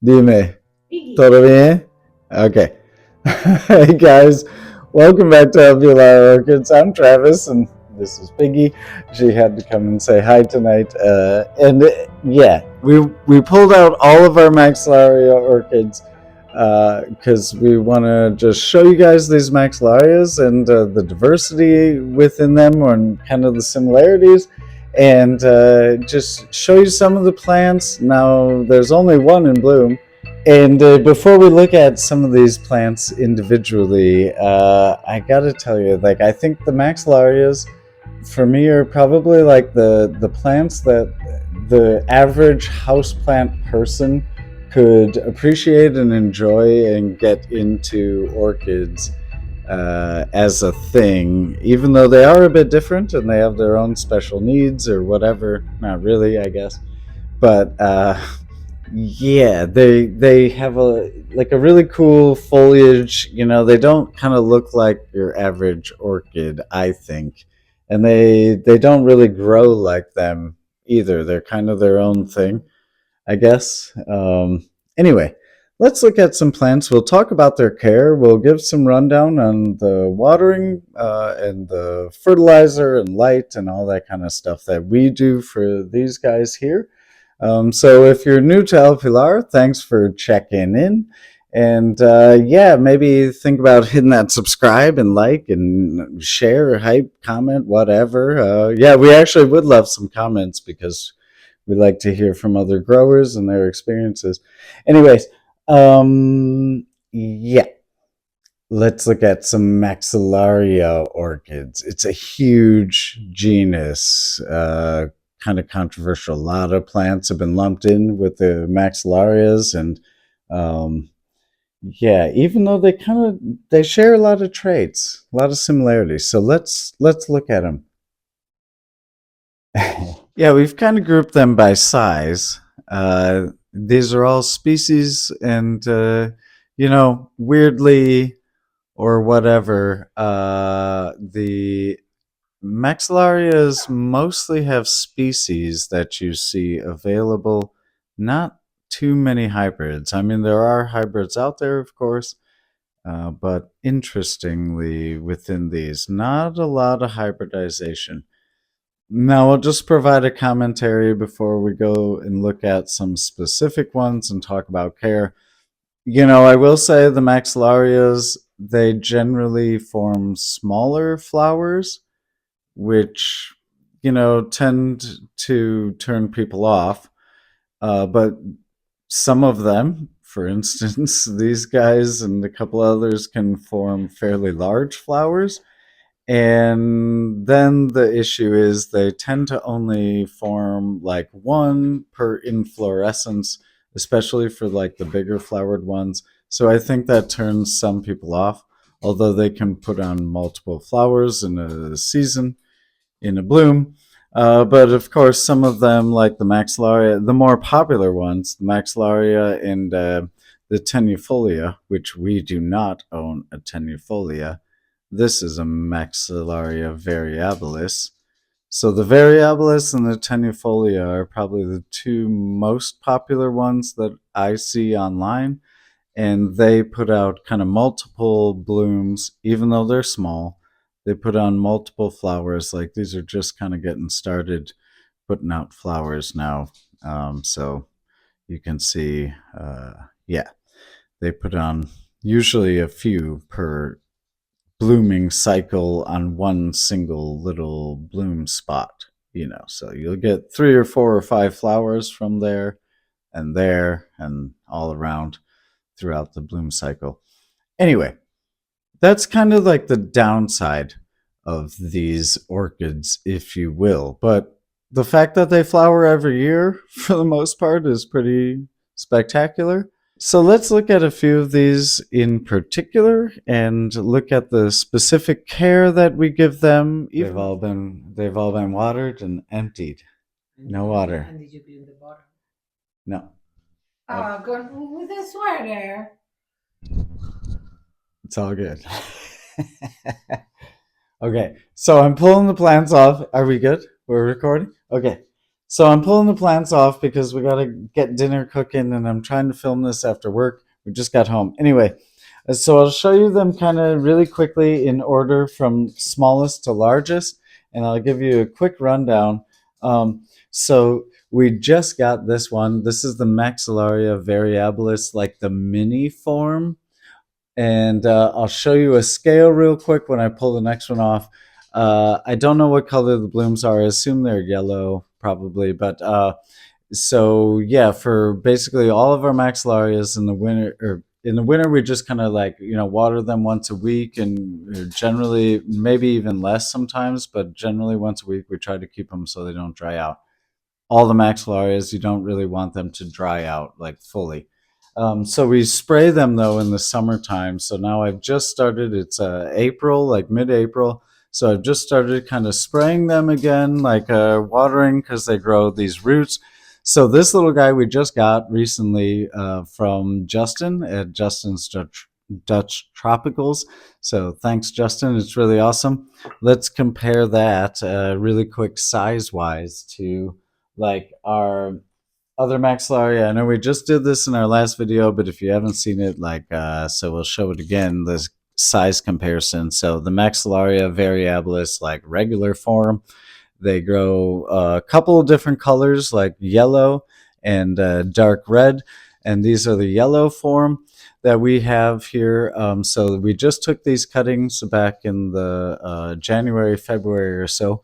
Dime, ¿todo bien? Okay. Hey guys, welcome back to Maxillaria Orchids. I'm Travis, and this is Piggy. She had to come and say hi tonight. Yeah, we pulled out all of our Maxillaria orchids because we want to just show you guys these Maxillarias and the diversity within them, and kind of the similarities, and just show you some of the plants. Now, there's only one in bloom. And before we look at some of these plants individually, I gotta tell you, like, I think the Maxillarias, for me, are probably like the plants that the average houseplant person could appreciate and enjoy and get into orchids as a thing, even though they are a bit different and they have their own special needs or whatever. Not really, I guess. But yeah, they have a really cool foliage. They don't kind of look like your average orchid, I think, and they don't really grow like them either. They're kind of their own thing, I guess. Anyway, let's look at some plants. We'll talk about their care. We'll give some rundown on the watering and the fertilizer and light and all that kind of stuff that we do for these guys here. So if you're new to El Pilar, thanks for checking in. And yeah, maybe think about hitting that subscribe and like and share, hype, comment, whatever. Yeah, we actually would love some comments because we like to hear from other growers and their experiences. Anyways, yeah, let's look at some Maxillaria orchids. It's a huge genus, kind of controversial. A lot of plants have been lumped in with the Maxillarias, and yeah, even though they share a lot of traits, a lot of similarities. So let's look at them. Yeah, we've kind of grouped them by size. These are all species, and weirdly or whatever, the Maxillarias mostly have species that you see available, not too many hybrids. I mean, there are hybrids out there, of course, but interestingly, within these, not a lot of hybridization. Now, I'll just provide a commentary before we go and look at some specific ones and talk about care. I will say the Maxillarias, they generally form smaller flowers, which, tend to turn people off. But some of them, for instance, these guys and a couple others can form fairly large flowers. And then the issue is they tend to only form like one per inflorescence, especially for like the bigger flowered ones. So I think that turns some people off, although they can put on multiple flowers in a season, in a bloom. But of course, some of them, like the Maxillaria, the more popular ones, the Maxillaria and the tenuifolia, which we do not own a tenuifolia. This is a Maxillaria variabilis. So the variabilis and the tenuifolia are probably the two most popular ones that I see online, and they put out kind of multiple blooms, even though they're small. They put on multiple flowers. Like, these are just kind of getting started putting out flowers now. So you can see, yeah, they put on usually a few per blooming cycle on one single little bloom spot. So you'll get 3 or 4 or 5 flowers from there and all around throughout the bloom cycle. Anyway, that's kind of like the downside of these orchids, if you will. But the fact that they flower every year, for the most part, is pretty spectacular. So let's look at a few of these in particular and look at the specific care that we give them. They've all been watered and emptied. No water. And did you clean the bottom? No. Go with a sweater. It's all good. Okay, so I'm pulling the plants off. Are we good? We're recording? Okay. So I'm pulling the plants off because we got to get dinner cooking, and I'm trying to film this after work. We just got home. Anyway, so I'll show you them kind of really quickly in order from smallest to largest, and I'll give you a quick rundown. So we just got this one. This is the Maxillaria variabilis, like the mini form. And I'll show you a scale real quick when I pull the next one off. I don't know what color the blooms are. I assume they're yellow, probably. But so yeah, for basically all of our maxillarias in the winter, or in the winter, we just kind of like water them once a week, and generally maybe even less sometimes, but generally once a week we try to keep them so they don't dry out. All the maxillarias, you don't really want them to dry out like fully. So we spray them though in the summertime. So now I've just started. It's April, like mid-April. So I've just started kind of spraying them again, like watering because they grow these roots. So this little guy we just got recently from Justin at Justin's Dutch Tropicals. So thanks, Justin. It's really awesome. Let's compare that really quick size wise to like our other maxillaria. I know we just did this in our last video, but if you haven't seen it, so we'll show it again, the size comparison. So the Maxillaria variabilis, like regular form, they grow a couple of different colors, like yellow and dark red. And these are the yellow form that we have here. So we just took these cuttings back in the January, February or so.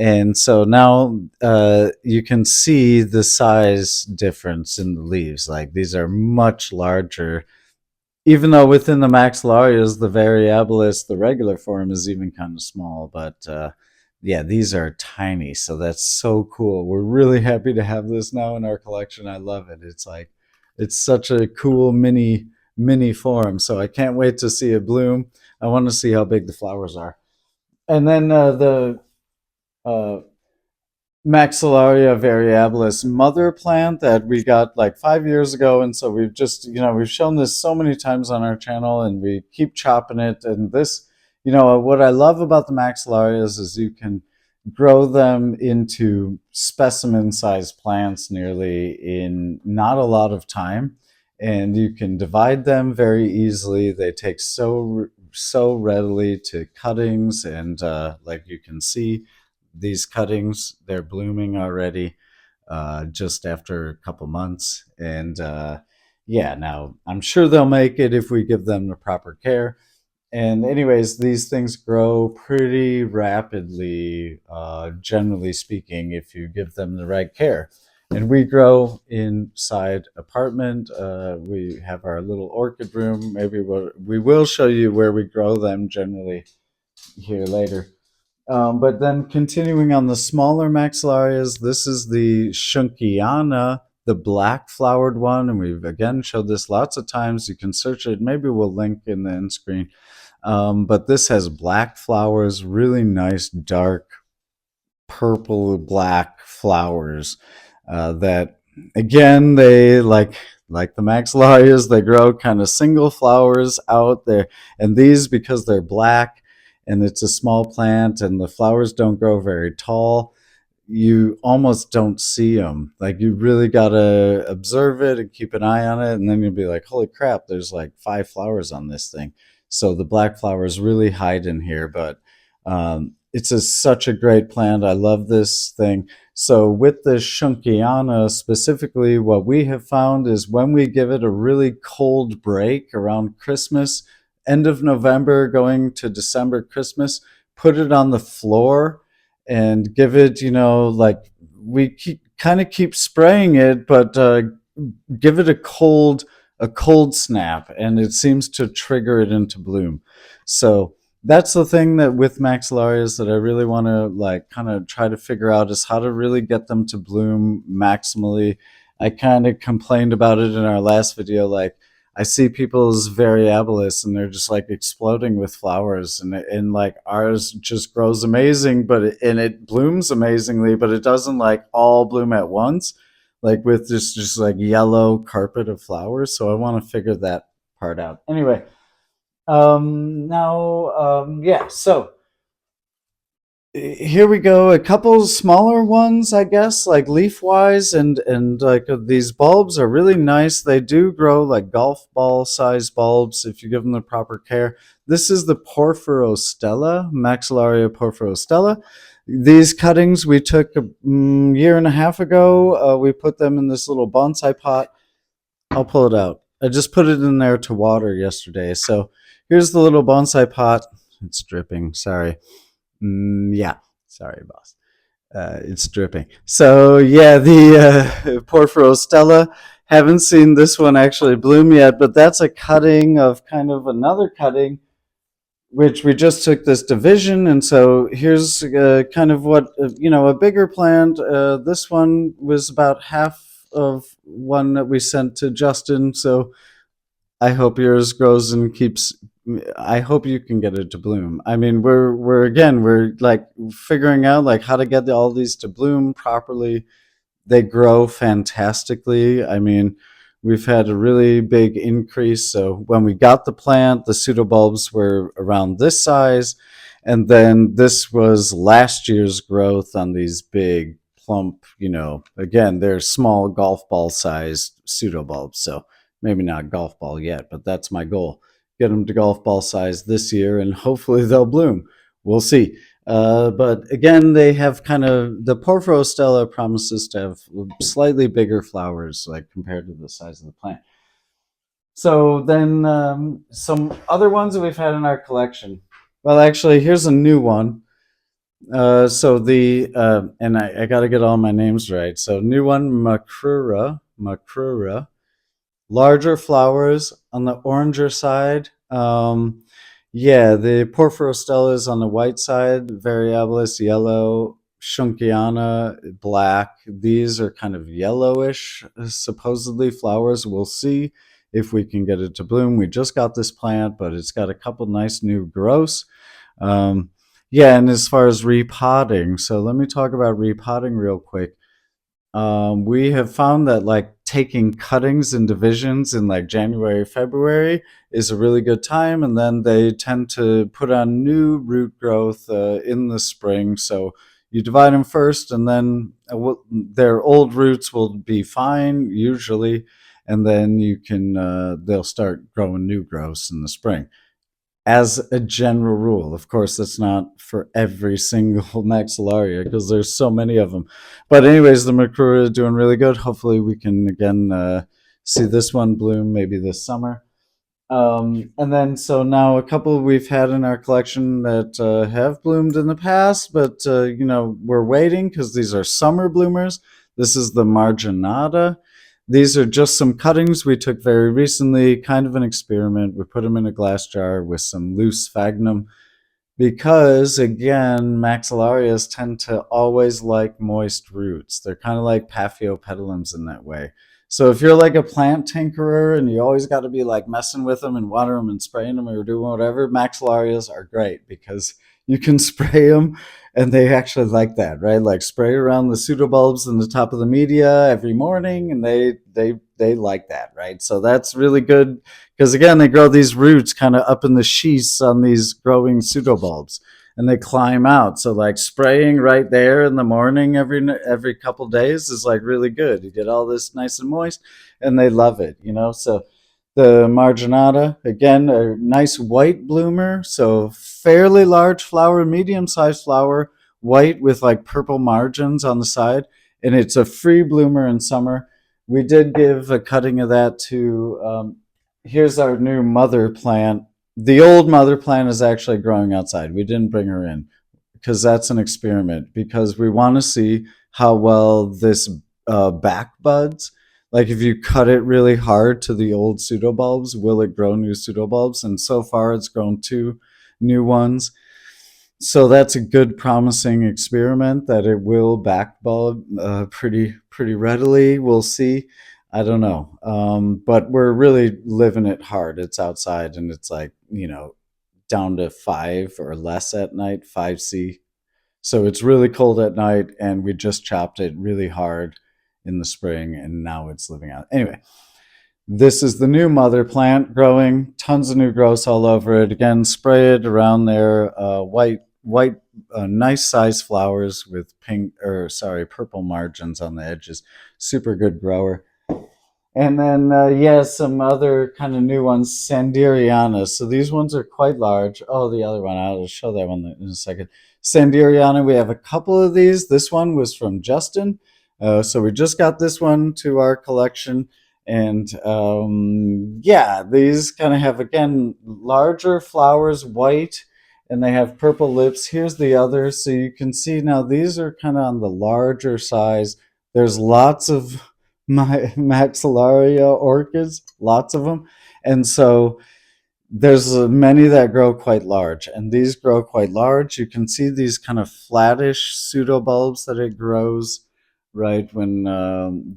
And so now you can see the size difference in the leaves. Like these are much larger, even though within the maxillarias, the variabilis, the regular form is even kind of small. But yeah, these are tiny. So that's so cool. We're really happy to have this now in our collection. I love it. It's like, it's such a cool mini form. So I can't wait to see it bloom. I want to see how big the flowers are. And then the uh, Maxillaria variabilis mother plant that we got like 5 years ago. And so we've just, we've shown this so many times on our channel, and we keep chopping it. And this, what I love about the Maxillarias is you can grow them into specimen sized plants nearly in not a lot of time. And you can divide them very easily. They take so readily to cuttings, and like you can see, these cuttings, they're blooming already just after a couple months. And yeah, now I'm sure they'll make it if we give them the proper care. And anyways, these things grow pretty rapidly, generally speaking, if you give them the right care. And we grow inside apartment. We have our little orchid room. Maybe we will show you where we grow them generally here later. But then continuing on the smaller maxillarias, this is the Schunkiana, the black flowered one. And we've again showed this lots of times. You can search it. Maybe we'll link in the end screen. But this has black flowers, really nice, dark, purple, black flowers that, again, they like the maxillarias, they grow kind of single flowers out there. And these, because they're black and it's a small plant and the flowers don't grow very tall, you almost don't see them. Like you really gotta observe it and keep an eye on it, and then you'll be like, "Holy crap! There's like 5 flowers on this thing." So the black flowers really hide in here, but it's such a great plant. I love this thing. So with the Schunkiana specifically, what we have found is when we give it a really cold break around Christmas, end of November going to December, Christmas, put it on the floor and give it, like we keep spraying it, but give it a cold snap, and it seems to trigger it into bloom. So that's the thing that with maxillarias that I really want to like kind of try to figure out is how to really get them to bloom maximally. I kind of complained about it in our last video, like I see people's variabilis and they're just like exploding with flowers, and like ours just grows amazing, and it blooms amazingly, but it doesn't like all bloom at once, like with just like yellow carpet of flowers. So I want to figure that part out. Anyway, now yeah, so here we go. A couple smaller ones, I guess, like leaf wise, and like these bulbs are really nice. They do grow like golf ball size bulbs if you give them the proper care. This is the Porphyrostella, Maxillaria porphyrostella. These cuttings we took a year and a half ago. We put them in this little bonsai pot. I'll pull it out. I just put it in there to water yesterday. So here's the little bonsai pot. It's dripping. Sorry. Yeah, sorry, boss. It's dripping. So yeah, the Porphyrostella. Haven't seen this one actually bloom yet, but that's a cutting of kind of another cutting, which we just took this division, and so here's kind of what a bigger plant. This one was about half of one that we sent to Justin, so I hope yours grows and keeps. I hope you can get it to bloom. I mean, we're like figuring out like how to get all these to bloom properly. They grow fantastically. I mean, we've had a really big increase. So when we got the plant, the pseudobulbs were around this size, and then this was last year's growth on these big plump. Again, they're small golf ball sized pseudobulbs. So maybe not golf ball yet, but that's my goal. Get them to golf ball size this year, and hopefully they'll bloom. We'll see. But again, they have kind of the Porphyrostella promises to have slightly bigger flowers, like compared to the size of the plant. So then, some other ones that we've had in our collection. Well, actually, here's a new one. So the and I got to get all my names right. So new one, Macrura, larger flowers on the oranger side. Yeah, the Porphyrostella is on the white side, Variabilis yellow, Schunkiana black. These are kind of yellowish, supposedly flowers. We'll see if we can get it to bloom. We just got this plant, but it's got a couple nice new growths. Um, yeah, and as far as repotting, so let me talk about repotting real quick. We have found that like taking cuttings and divisions in like January, February is a really good time, and then they tend to put on new root growth in the spring. So you divide them first, and then their old roots will be fine usually, and then they'll start growing new growths in the spring as a general rule. Of course, that's not for every single Maxillaria because there's so many of them. But anyways, the Makura is doing really good. Hopefully, we can again see this one bloom maybe this summer. And then so now a couple we've had in our collection that have bloomed in the past, but we're waiting because these are summer bloomers. This is the Marginata. These are just some cuttings we took very recently, kind of an experiment. We put them in a glass jar with some loose sphagnum because, again, maxillarias tend to always like moist roots. They're kind of like Paphiopedilums in that way. So if you're like a plant tinkerer and you always got to be like messing with them and watering them and spraying them or doing whatever, maxillarias are great because you can spray them and they actually like that, right? Like spray around the pseudobulbs in the top of the media every morning, and they like that, right? So that's really good because again, they grow these roots kind of up in the sheaths on these growing pseudobulbs, and they climb out. So like spraying right there in the morning every couple days is like really good. You get all this nice and moist, and they love it. So the Marginata, again, a nice white bloomer, so fairly large flower, medium-sized flower, white with like purple margins on the side, and it's a free bloomer in summer. We did give a cutting of that to. Here's our new mother plant. The old mother plant is actually growing outside. We didn't bring her in because that's an experiment, because we want to see how well this back buds. Like if you cut it really hard to the old pseudobulbs, will it grow new pseudobulbs? And so far it's grown two new ones. So that's a good promising experiment that it will back bulb pretty readily. We'll see. I don't know. But we're really living it hard. It's outside and it's like, down to 5 or less at night, 5C. So it's really cold at night, and we just chopped it really hard in the spring, and now it's living out. Anyway, this is the new mother plant growing, tons of new growths all over it. Again, spray it around there, white nice size flowers with purple margins on the edges. Super good grower. And then, yeah, some other kind of new ones, Sanderiana. So these ones are quite large. Oh, the other one, I'll show that one in a second. Sanderiana, we have a couple of these. This one was from Justin. So we just got this one to our collection. And yeah, these kind of have, again, larger flowers, white, and they have purple lips. Here's the other. So you can see now these are kind of on the larger size. There's lots of my Maxillaria orchids, lots of them. And so there's many that grow quite large, and these grow quite large. You can see these kind of flattish pseudobulbs that it grows right when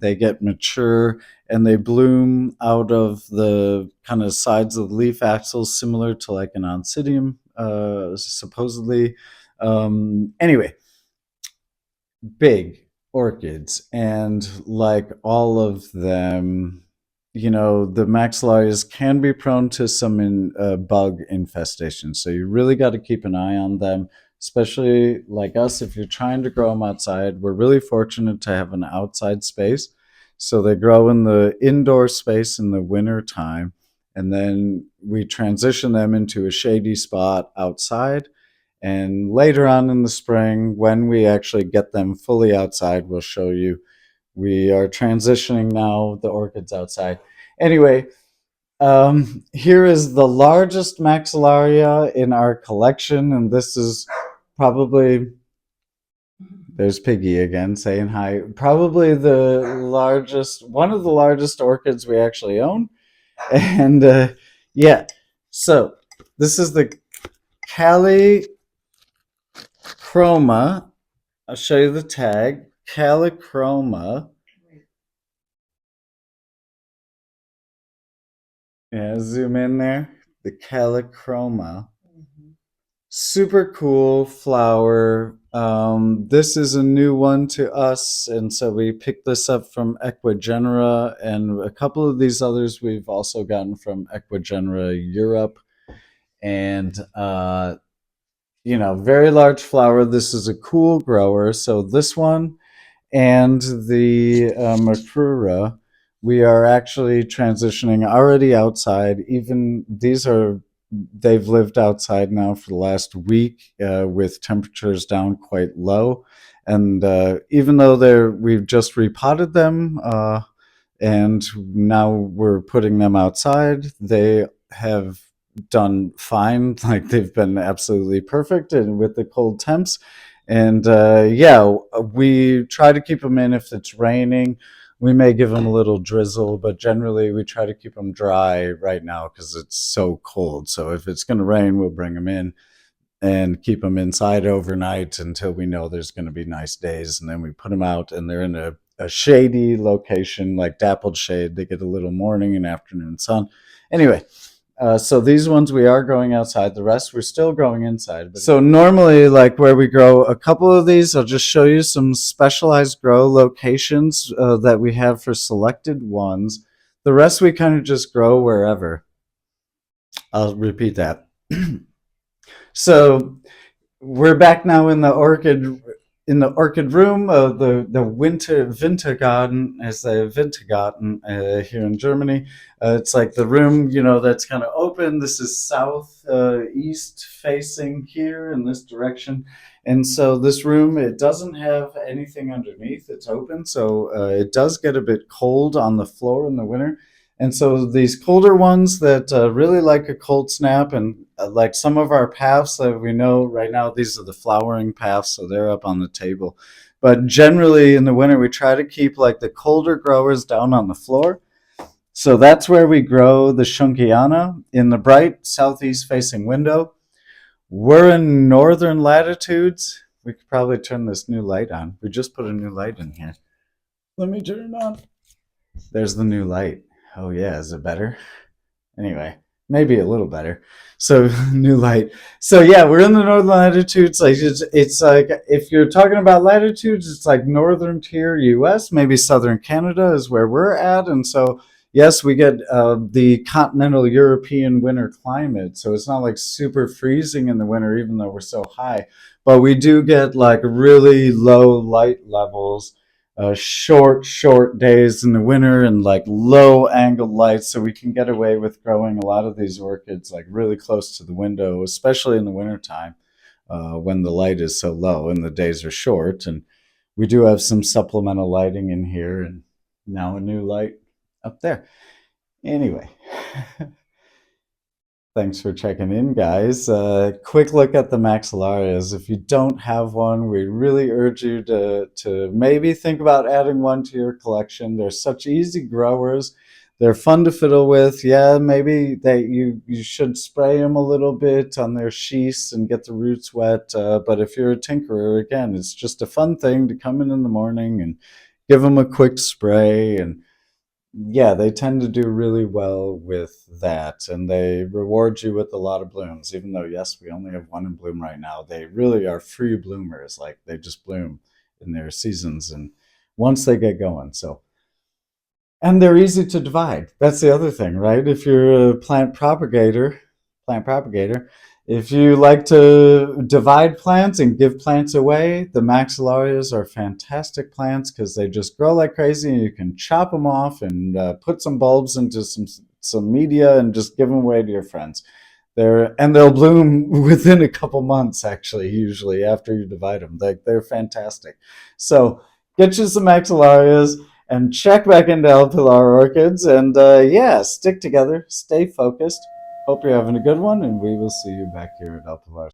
they get mature, and they bloom out of the kind of sides of the leaf axils, similar to like an oncidium, supposedly. Anyway, big orchids, and like all of them, the maxillarias can be prone to some bug infestation, so you really got to keep an eye on them, especially like us. If you're trying to grow them outside, we're really fortunate to have an outside space, so they grow in the indoor space in the winter time, and then we transition them into a shady spot outside. And later on in the spring, when we actually get them fully outside, we'll show you. We are transitioning now the orchids outside. Anyway, here is the largest Maxillaria in our collection, and this is probably, there's Piggy again saying hi, probably one of the largest orchids we actually own. And yeah, so this is the Cali Chroma. I'll show you the tag. Calichroma. Yeah, zoom in there. The Calichroma. Super cool flower. This is a new one to us, and so we picked this up from Equigenera, and a couple of these others we've also gotten from Equigenera Europe. And very large flower. This is a cool grower. So this one and the Makura, we are actually transitioning already outside. Even they've lived outside now for the last week, with temperatures down quite low. And even though we've just repotted them, and now we're putting them outside, they have done fine. Like, they've been absolutely perfect, and with the cold temps. And yeah, we try to keep them in. If it's raining, we may give them a little drizzle, but generally we try to keep them dry right now because it's so cold. So if it's going to rain, we'll bring them in and keep them inside overnight until we know there's going to be nice days. And then we put them out, and they're in a shady location, like dappled shade. They get a little morning and afternoon sun. Anyway, so these ones we are growing outside. The rest we're still growing inside. So normally, like where we grow a couple of these, I'll just show you some specialized grow locations that we have for selected ones. The rest we kind of just grow wherever. I'll repeat that. So we're back now in the orchid room, the Wintergarten, as the Wintergarten here in Germany. It's like the room, that's kind of open. This is south east facing here in this direction. And so this room, it doesn't have anything underneath. It's open, so it does get a bit cold on the floor in the winter. And so these colder ones that really like a cold snap, and like some of our paths that we know right now, these are the flowering paths, so they're up on the table. But generally in the winter, we try to keep like the colder growers down on the floor. So that's where we grow the Schunkiana, in the bright southeast facing window. We're in northern latitudes. We could probably turn this new light on. We just put a new light in here. Let me turn it on. There's the new light. Oh yeah, is it better? Anyway, maybe a little better. So new light. So yeah, we're in the northern latitudes. Like it's like, if you're talking about latitudes, it's like northern tier US, maybe southern Canada is where we're at. And so yes, we get the continental European winter climate. So it's not like super freezing in the winter, even though we're so high. but we do get like really low light levels, short days in the winter, and like low angle lights, so we can get away with growing a lot of these orchids like really close to the window, especially in the wintertime, when the light is so low and the days are short. And we do have some supplemental lighting in here, and now a new light up there. Anyway, thanks for checking in, guys. Quick look at the Maxillarias. If you don't have one, we really urge you to maybe think about adding one to your collection. They're such easy growers. They're fun to fiddle with. Yeah, maybe you should spray them a little bit on their sheaths and get the roots wet. But if you're a tinkerer, again, it's just a fun thing to come in the morning and give them a quick spray. And yeah, they tend to do really well with that, and they reward you with a lot of blooms. Even though, yes, we only have one in bloom right now, they really are free bloomers. Like, they just bloom in their seasons, and once they get going. So, and they're easy to divide. That's the other thing, right? If you're a plant propagator, if you like to divide plants and give plants away, the Maxillarias are fantastic plants because they just grow like crazy, and you can chop them off and put some bulbs into some media and just give them away to your friends. They'll bloom within a couple months, actually, usually after you divide them. They're fantastic. So get you some Maxillarias and check back into El Pilar Orchids. And yeah, stick together, stay focused. Hope you're having a good one, and we will see you back here at El Pilar.